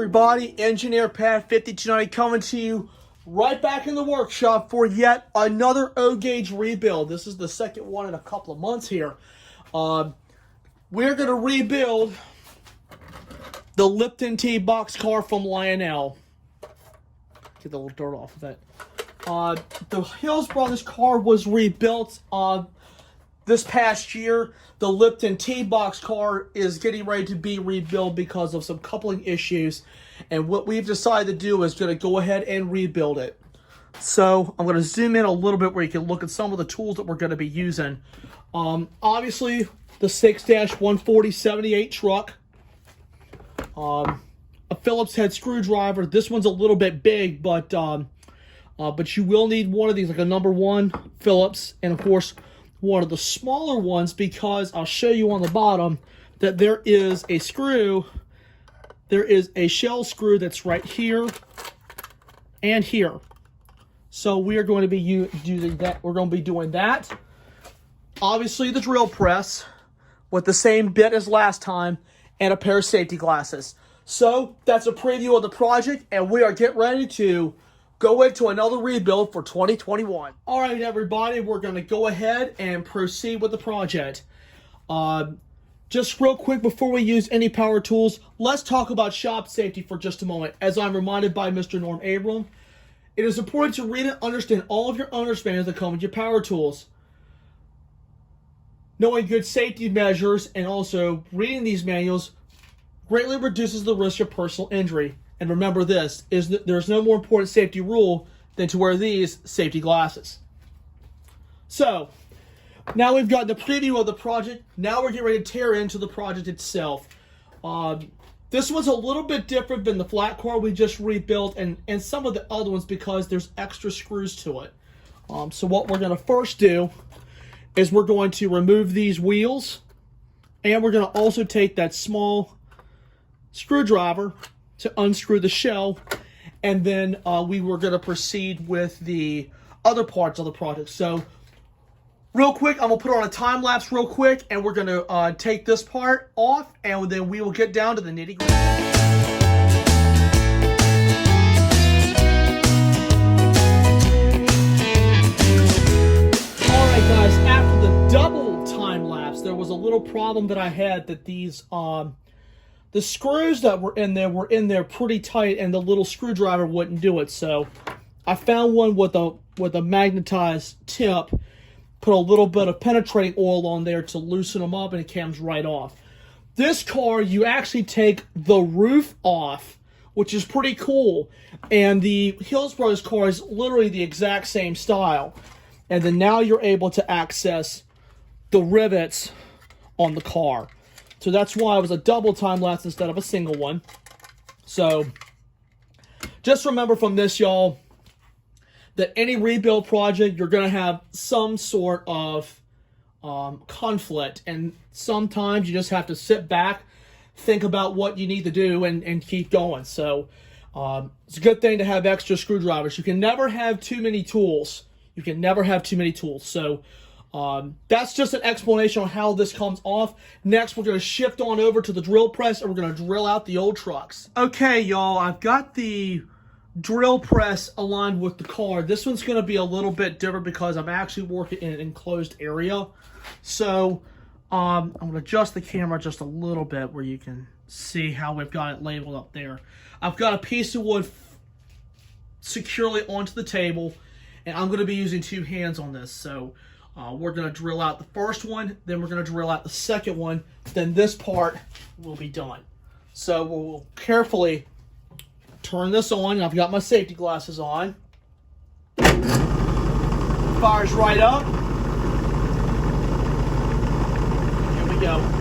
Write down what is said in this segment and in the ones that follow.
everybody, Engineer Pat 5290 coming to you right back in the workshop for yet another O-gauge rebuild. This is the second one in a couple of months here. We're going to rebuild the Lipton T Boxcar from Lionel. Get the little dirt off of it. The Hillsborough, this car was rebuilt this past year. The Lipton T Boxcar is getting ready to be rebuilt because of some coupling issues. And what we've decided to do is going to go ahead and rebuild it. So I'm going to zoom in a little bit where you can look at some of the tools that we're going to be using. Obviously, the 6-140/78 truck. A Phillips head screwdriver. This one's a little bit big, but you will need one of these, like a number 1 Phillips, and of course one of the smaller ones, because I'll show you on the bottom that there is a screw. There is a shell screw that's right here and here. So we are going to be using that. We're going to be doing that. Obviously, the drill press with the same bit as last time, and a pair of safety glasses. So that's a preview of the project, and we are getting ready to go into another rebuild for 2021. All right, everybody, we're going to go ahead and proceed with the project. Just real quick before we use any power tools, let's talk about shop safety for just a moment. As I'm reminded by Mr. Norm Abram, it is important to read and understand all of your owner's manuals that come with your power tools. Knowing good safety measures and also reading these manuals greatly reduces the risk of personal injury. And remember this, is that there's no more important safety rule than to wear these safety glasses. So, now we've got the preview of the project. Now we're getting ready to tear into the project itself. This one's a little bit different than the flat car we just rebuilt and some of the other ones because there's extra screws to it. So what we're going to first do is we're going to remove these wheels, and we're going to also take that small screwdriver to unscrew the shell, and then we were going to proceed with the other parts of the project. So real quick, I'm going to put on a time lapse real quick, and we're going to take this part off, and then we will get down to the nitty-gritty. Alright guys, after the double time lapse, there was a little problem that I had that these the screws that were in there pretty tight, and the little screwdriver wouldn't do it. So I found one with a magnetized tip, put a little bit of penetrating oil on there to loosen them up, and it comes right off. This car, you actually take the roof off, which is pretty cool. And the Hillsborough car is literally the exact same style. And then now you're able to access the rivets on the car. So that's why it was a double time lapse instead of a single one. So just remember from this, y'all, that any rebuild project, you're going to have some sort of conflict. And sometimes you just have to sit back, think about what you need to do, and keep going. So it's a good thing to have extra screwdrivers. You can never have too many tools. You can never have too many tools. So that's just an explanation on how this comes off. Next, we're going to shift on over to the drill press, and we're going to drill out the old trucks. Okay, y'all, I've got the drill press aligned with the car. This one's going to be a little bit different because I'm actually working in an enclosed area. So I'm going to adjust the camera just a little bit where you can see how we've got it labeled up there. I've got a piece of wood securely onto the table, and I'm going to be using 2 hands on this. So we're going to drill out the first one, then we're going to drill out the second one, then this part will be done. So we'll carefully turn this on. I've got my safety glasses on. Fires right up. Here we go.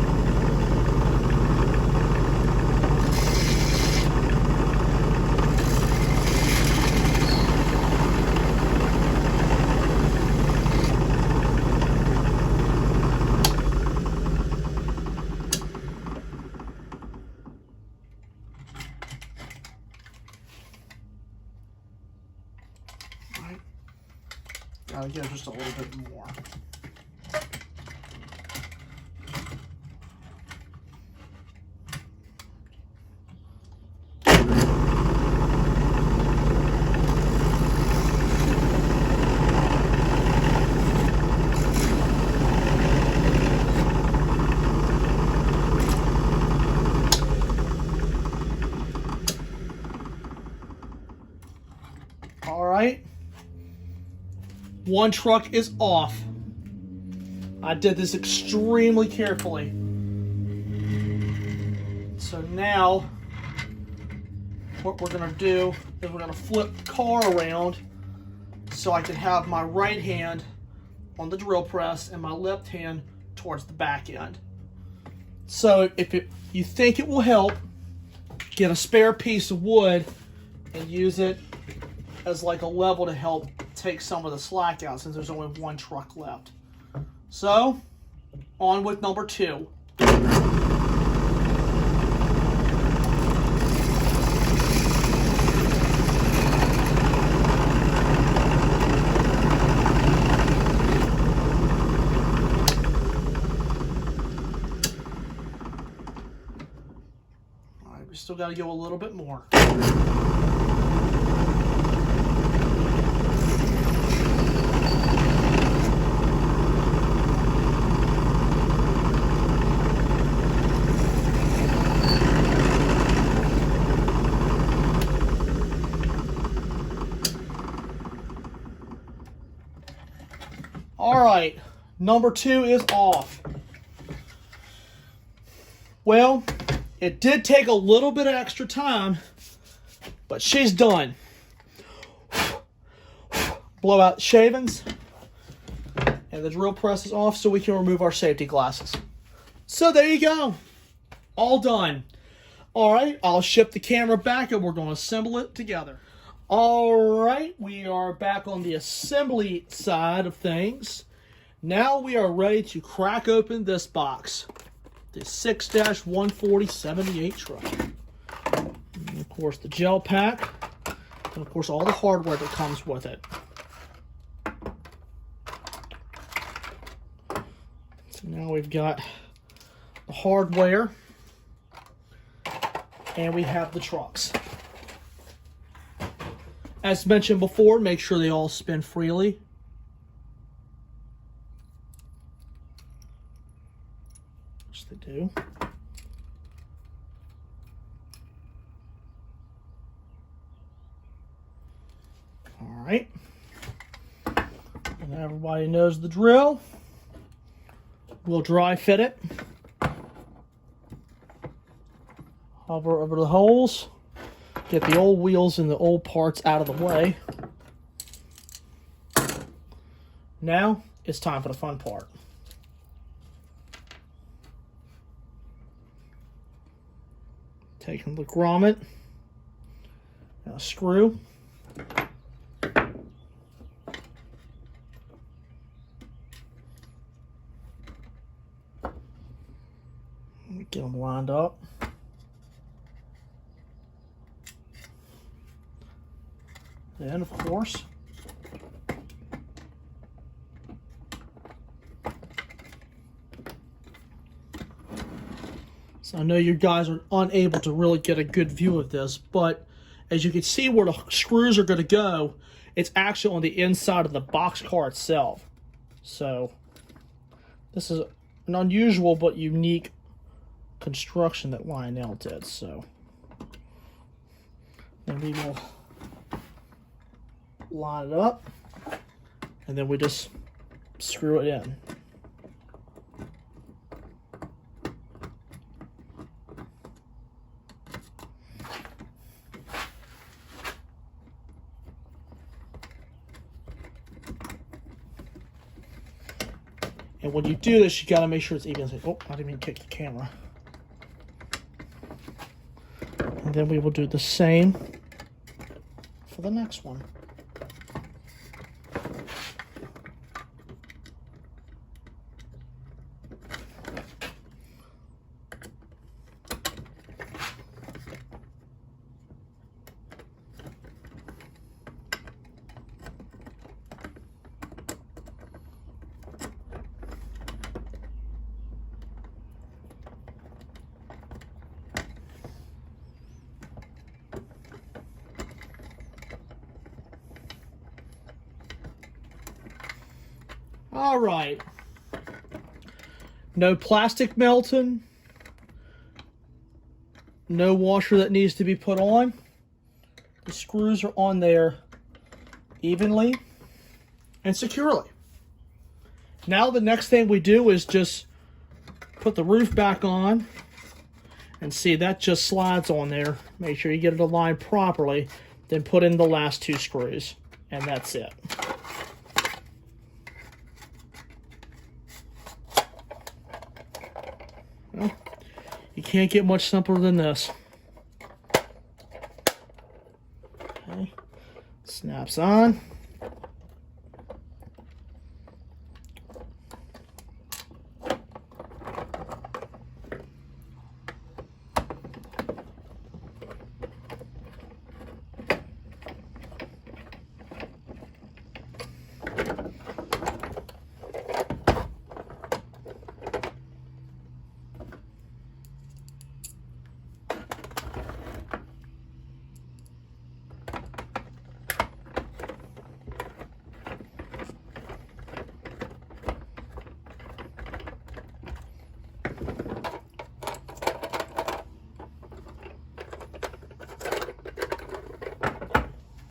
Gotta get just a little bit more. All right. One truck is off. I did this extremely carefully. So now, what we're gonna do is we're gonna flip the car around so I can have my right hand on the drill press and my left hand towards the back end. So if you think it will help, get a spare piece of wood and use it as like a level to help take some of the slack out since there's only one truck left. So, on with number 2. We still got to go a little bit more. All right, number 2 is off. Well, it did take a little bit of extra time, but she's done. Blow out the shavings, and the drill press is off so we can remove our safety glasses. So there you go. All done. All right, I'll ship the camera back and we're going to assemble it together. All right, we are back on the assembly side of things. Now we are ready to crack open this box. The 6-140/78 truck. And of course, the gel pack, and of course, all the hardware that comes with it. So now we've got the hardware, and we have the trucks. As mentioned before, make sure they all spin freely. Which they do. All right. And everybody knows the drill. We'll dry fit it. Hover over the holes. Get the old wheels and the old parts out of the way. Now, it's time for the fun part. Taking the grommet and a screw. Get them lined up. Then, of course, so I know you guys are unable to really get a good view of this, but as you can see where the screws are going to go, it's actually on the inside of the boxcar itself. So this is an unusual but unique construction that Lionel did. So then we will line it up, and then we just screw it in. And when you do this, you got to make sure it's even. Oh, I didn't mean to kick the camera. And then we will do the same for the next one. All right. No plastic melting. No washer that needs to be put on. The screws are on there evenly and securely. Now the next thing we do is just put the roof back on, and see that just slides on there. Make sure you get it aligned properly, then put in the last 2 screws, and that's it. Well, you can't get much simpler than this. Okay, snaps on.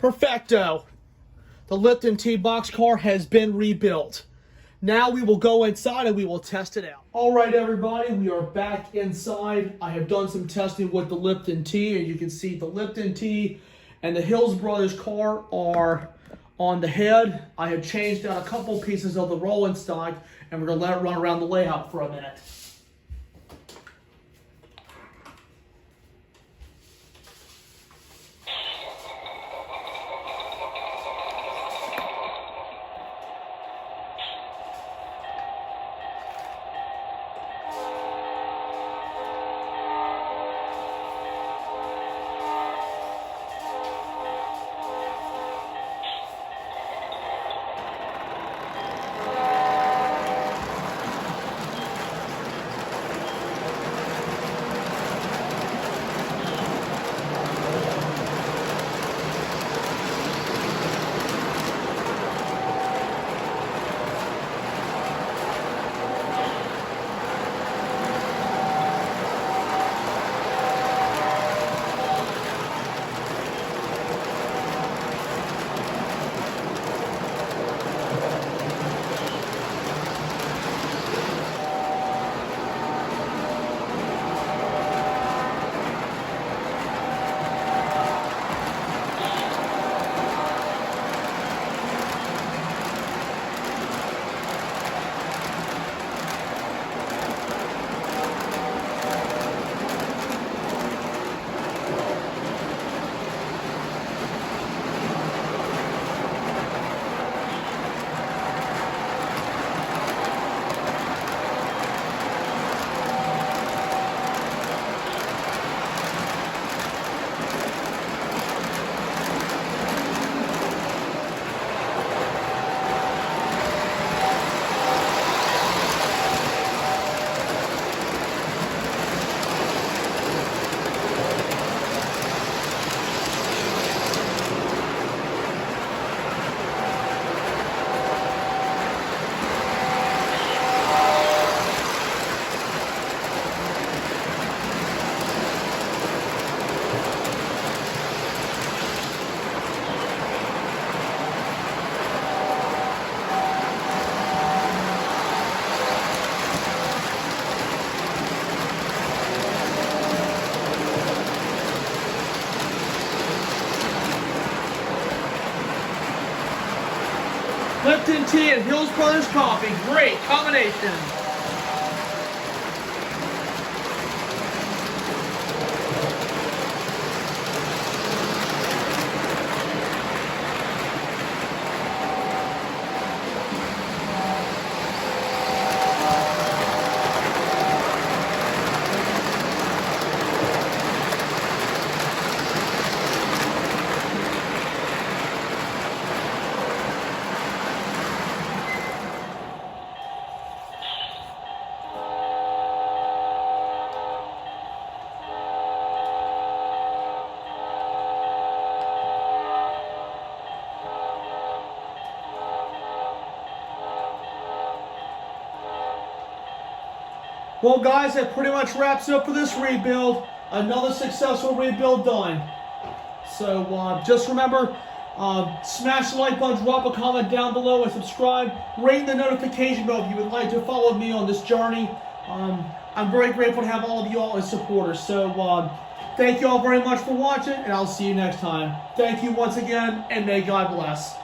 Perfecto. The Lipton T boxcar has been rebuilt. Now we will go inside and we will test it out. All right, everybody, we are back inside. I have done some testing with the Lipton T, and you can see the Lipton T and the Hills Brothers car are on the head. I have changed out a couple pieces of the rolling stock, and we're going to let it run around the layout for a minute. Lipton tea and Hills Brothers coffee. Great combination. Well, guys, that pretty much wraps up for this rebuild. Another successful rebuild done. So just remember, Smash the like button, drop a comment down below, and subscribe. Ring the notification bell if you would like to follow me on this journey. I'm very grateful to have all of you all as supporters. So thank you all very much for watching, and I'll see you next time. Thank you once again, and may God bless.